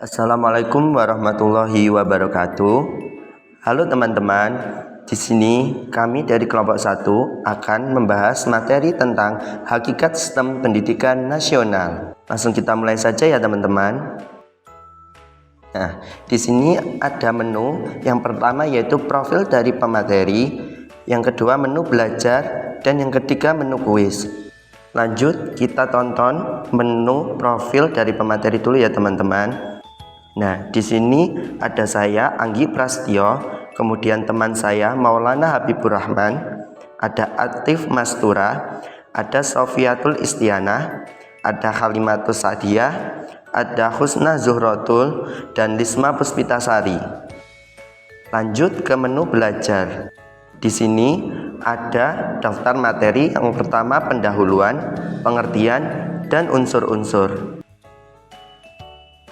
Assalamualaikum warahmatullahi wabarakatuh. Halo teman-teman, di sini kami dari kelompok 1 akan membahas materi tentang hakikat sistem pendidikan nasional. Langsung kita mulai saja ya teman-teman. Nah, di sini ada menu. Yang pertama yaitu profil dari pemateri, yang kedua menu belajar, dan yang ketiga menu kuis. Lanjut kita tonton menu profil dari pemateri dulu ya teman-teman. Nah, di sini ada saya Anggi Prastio, kemudian teman saya Maulana Habibur Rahman, ada Atif Mastura, ada Sofiatul Istianah, ada Halimatus Sadiah, ada Husna Zuhrotul, dan Lisma Puspitasari. Lanjut ke menu belajar. Di sini ada daftar materi. Yang pertama pendahuluan, pengertian, dan unsur-unsur.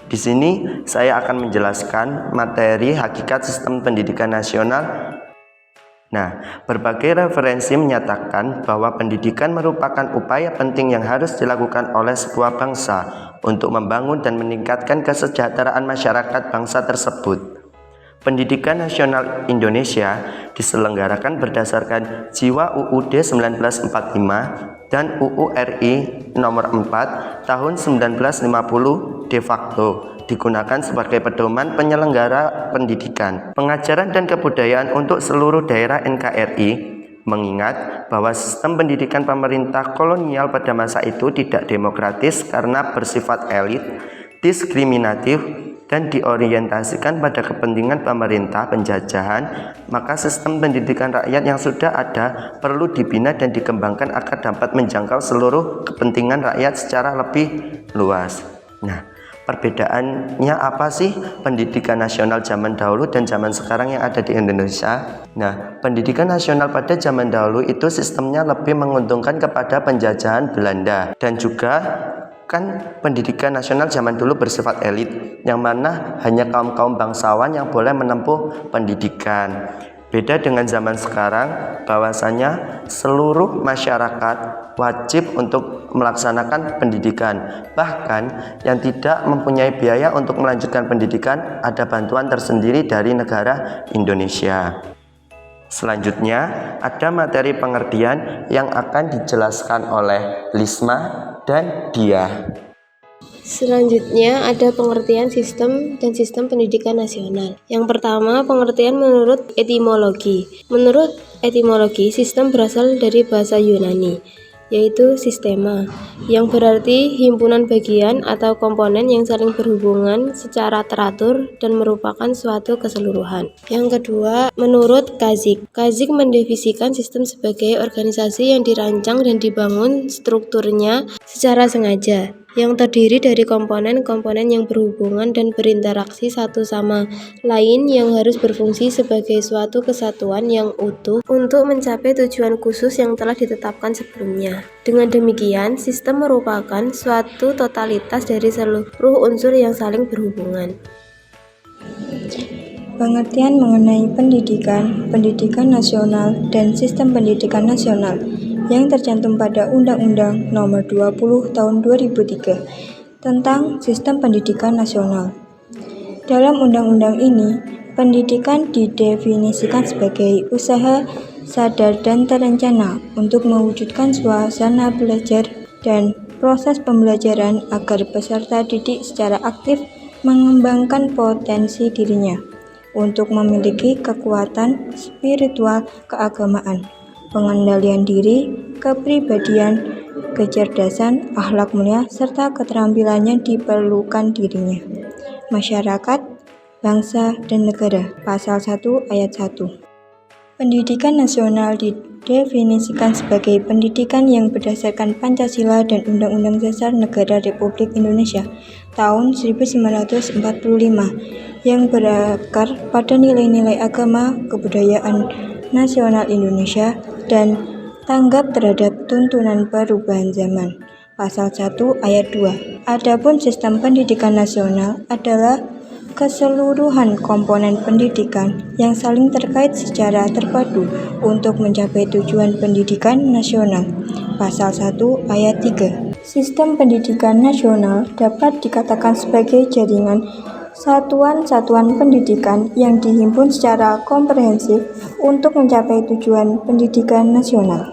Di sini saya akan menjelaskan materi hakikat sistem pendidikan nasional. Nah, berbagai referensi menyatakan bahwa pendidikan merupakan upaya penting yang harus dilakukan oleh sebuah bangsa untuk membangun dan meningkatkan kesejahteraan masyarakat bangsa tersebut. Pendidikan Nasional Indonesia diselenggarakan berdasarkan jiwa UUD 1945 dan UU RI nomor 4 tahun 1950 de facto digunakan sebagai pedoman penyelenggara pendidikan, pengajaran dan kebudayaan untuk seluruh daerah NKRI, mengingat bahwa sistem pendidikan pemerintah kolonial pada masa itu tidak demokratis karena bersifat elit, diskriminatif, dan diorientasikan pada kepentingan pemerintah penjajahan, maka sistem pendidikan rakyat yang sudah ada perlu dibina dan dikembangkan agar dapat menjangkau seluruh kepentingan rakyat secara lebih luas. Nah, perbedaannya apa sih pendidikan nasional zaman dahulu dan zaman sekarang yang ada di Indonesia? Nah, pendidikan nasional pada zaman dahulu itu sistemnya lebih menguntungkan kepada penjajahan Belanda, dan juga kan pendidikan nasional zaman dulu bersifat elit, yang mana hanya kaum-kaum bangsawan yang boleh menempuh pendidikan. Beda dengan zaman sekarang, bahwasanya seluruh masyarakat wajib untuk melaksanakan pendidikan. Bahkan yang tidak mempunyai biaya untuk melanjutkan pendidikan, ada bantuan tersendiri dari negara Indonesia. Selanjutnya ada materi pengertian yang akan dijelaskan oleh Lisma dan Dia. Selanjutnya ada pengertian sistem dan sistem pendidikan nasional. Yang pertama, pengertian menurut etimologi. Menurut etimologi, sistem berasal dari bahasa Yunani, yaitu sistema, yang berarti himpunan bagian atau komponen yang saling berhubungan secara teratur dan merupakan suatu keseluruhan. Yang kedua, menurut Kazik. Kazik mendefinisikan sistem sebagai organisasi yang dirancang dan dibangun strukturnya secara sengaja, yang terdiri dari komponen-komponen yang berhubungan dan berinteraksi satu sama lain yang harus berfungsi sebagai suatu kesatuan yang utuh untuk mencapai tujuan khusus yang telah ditetapkan sebelumnya. Dengan demikian, sistem merupakan suatu totalitas dari seluruh unsur yang saling berhubungan. Pengertian mengenai pendidikan nasional, dan sistem pendidikan nasional yang tercantum pada Undang-Undang Nomor 20 Tahun 2003 tentang Sistem Pendidikan Nasional. Dalam undang-undang ini, pendidikan didefinisikan sebagai usaha sadar dan terencana untuk mewujudkan suasana belajar dan proses pembelajaran agar peserta didik secara aktif mengembangkan potensi dirinya untuk memiliki kekuatan spiritual keagamaan, pengendalian diri, kepribadian, kecerdasan, akhlak mulia, serta keterampilannya diperlukan dirinya, masyarakat, bangsa, dan negara. Pasal 1 ayat 1. Pendidikan nasional didefinisikan sebagai pendidikan yang berdasarkan Pancasila dan Undang-Undang Dasar Negara Republik Indonesia tahun 1945 yang berakar pada nilai-nilai agama, kebudayaan nasional Indonesia, dan tanggap terhadap tuntunan perubahan zaman. Pasal 1 ayat 2. Adapun sistem pendidikan nasional adalah keseluruhan komponen pendidikan yang saling terkait secara terpadu untuk mencapai tujuan pendidikan nasional. Pasal 1 ayat 3. Sistem pendidikan nasional dapat dikatakan sebagai jaringan satuan-satuan pendidikan yang dihimpun secara komprehensif untuk mencapai tujuan pendidikan nasional.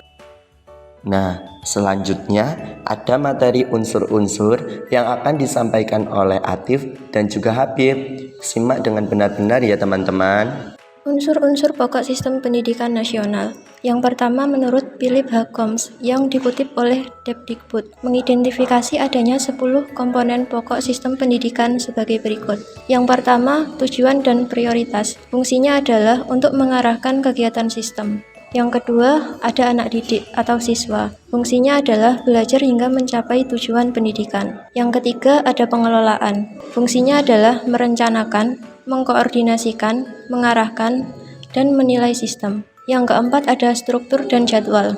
Nah, selanjutnya ada materi unsur-unsur yang akan disampaikan oleh Atif dan juga Habib. Simak dengan benar-benar ya teman-teman. Unsur-unsur pokok sistem pendidikan nasional. Yang pertama menurut Philip H. Combs yang dikutip oleh Depdikbud, mengidentifikasi adanya 10 komponen pokok sistem pendidikan sebagai berikut. Yang pertama, tujuan dan prioritas. Fungsinya adalah untuk mengarahkan kegiatan sistem. Yang kedua, ada anak didik atau siswa. Fungsinya adalah belajar hingga mencapai tujuan pendidikan. Yang ketiga, ada pengelolaan. Fungsinya adalah merencanakan, mengkoordinasikan, mengarahkan, dan menilai sistem. Yang keempat, ada struktur dan jadwal.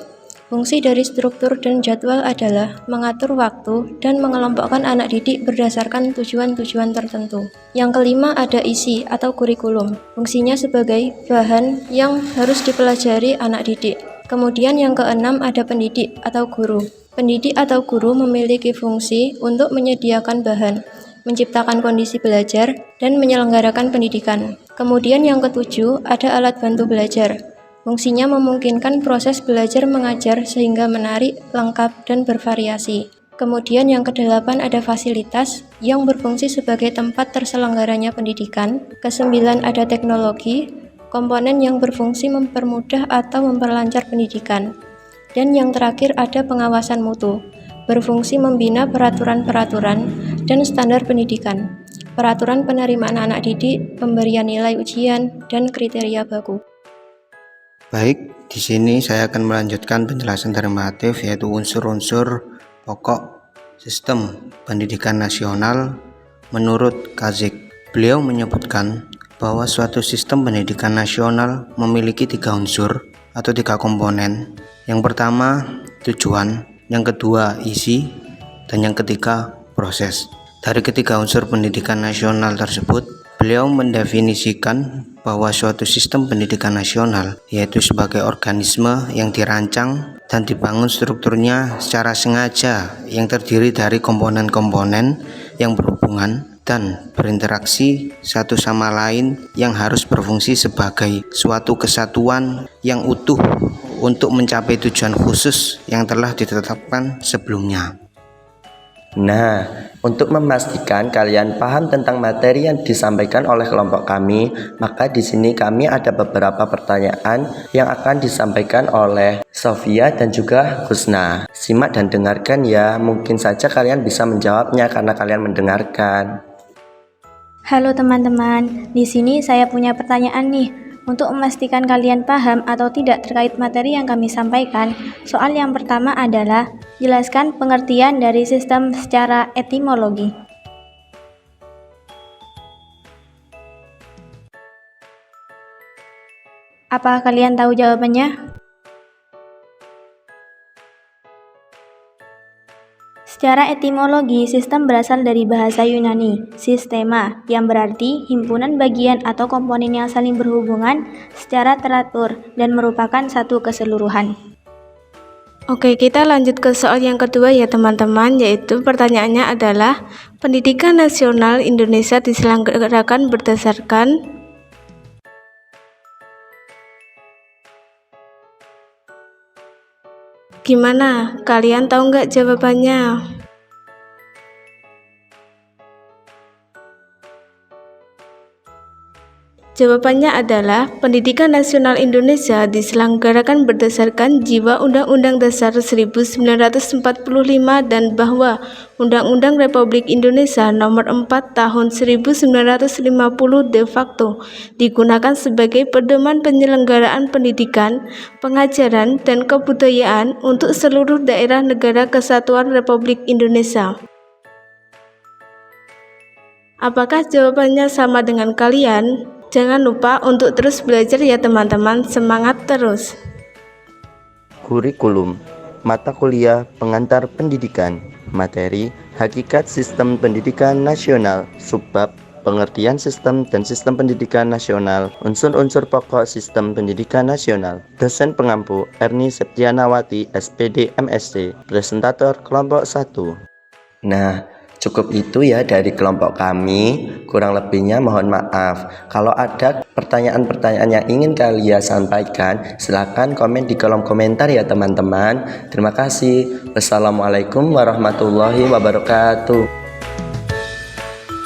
Fungsi dari struktur dan jadwal adalah mengatur waktu dan mengelompokkan anak didik berdasarkan tujuan-tujuan tertentu. Yang kelima, ada isi atau kurikulum. Fungsinya sebagai bahan yang harus dipelajari anak didik. Kemudian yang keenam, ada pendidik atau guru. Pendidik atau guru memiliki fungsi untuk menyediakan bahan, menciptakan kondisi belajar, dan menyelenggarakan pendidikan. Kemudian yang ketujuh, ada alat bantu belajar. Fungsinya memungkinkan proses belajar mengajar sehingga menarik, lengkap, dan bervariasi. Kemudian yang kedelapan, ada fasilitas yang berfungsi sebagai tempat terselenggaranya pendidikan. Kesembilan, ada teknologi, komponen yang berfungsi mempermudah atau memperlancar pendidikan. Dan yang terakhir, ada pengawasan mutu, berfungsi membina peraturan-peraturan dan standar pendidikan, peraturan penerimaan anak didik, pemberian nilai ujian, dan kriteria baku. Baik, di sini saya akan melanjutkan penjelasan dari Atif, yaitu unsur-unsur pokok sistem pendidikan nasional menurut Kazik. Beliau menyebutkan bahwa suatu sistem pendidikan nasional memiliki 3 unsur atau 3 komponen. Yang pertama, tujuan, yang kedua, isi, dan yang ketiga, proses. Dari ketiga unsur pendidikan nasional tersebut, beliau mendefinisikan bahwa suatu sistem pendidikan nasional yaitu sebagai organisme yang dirancang dan dibangun strukturnya secara sengaja yang terdiri dari komponen-komponen yang berhubungan dan berinteraksi satu sama lain yang harus berfungsi sebagai suatu kesatuan yang utuh untuk mencapai tujuan khusus yang telah ditetapkan sebelumnya. Nah, untuk memastikan kalian paham tentang materi yang disampaikan oleh kelompok kami, maka di sini kami ada beberapa pertanyaan yang akan disampaikan oleh Sofia dan juga Husna. Simak dan dengarkan ya, mungkin saja kalian bisa menjawabnya karena kalian mendengarkan. Halo teman-teman, di sini saya punya pertanyaan nih. Untuk memastikan kalian paham atau tidak terkait materi yang kami sampaikan, soal yang pertama adalah jelaskan pengertian dari sistem secara etimologi. Apa kalian tahu jawabannya? Secara etimologi, sistem berasal dari bahasa Yunani, sistema, yang berarti himpunan bagian atau komponen yang saling berhubungan secara teratur dan merupakan satu keseluruhan. Oke, kita lanjut ke soal yang kedua ya teman-teman, yaitu pertanyaannya adalah pendidikan nasional Indonesia diselenggarakan berdasarkan gimana? Kalian tahu nggak jawabannya? Jawabannya adalah pendidikan nasional Indonesia diselenggarakan berdasarkan jiwa Undang-Undang Dasar 1945 dan bahwa Undang-Undang Republik Indonesia Nomor 4 Tahun 1950 de facto digunakan sebagai pedoman penyelenggaraan pendidikan, pengajaran, dan kebudayaan untuk seluruh daerah negara kesatuan Republik Indonesia. Apakah jawabannya sama dengan kalian? Jangan lupa untuk terus belajar ya teman-teman, semangat terus. Kurikulum, mata kuliah pengantar pendidikan, materi hakikat sistem pendidikan nasional, subbab pengertian sistem dan sistem pendidikan nasional, unsur-unsur pokok sistem pendidikan nasional. Dosen pengampu Erni Septianawati, SPD MSc, presentator kelompok 1. Nah, Cukup itu ya dari kelompok kami, kurang lebihnya mohon maaf. Kalau ada pertanyaan-pertanyaan yang ingin kalian sampaikan, silakan komen di kolom komentar ya teman-teman. Terima kasih. Wassalamualaikum warahmatullahi wabarakatuh.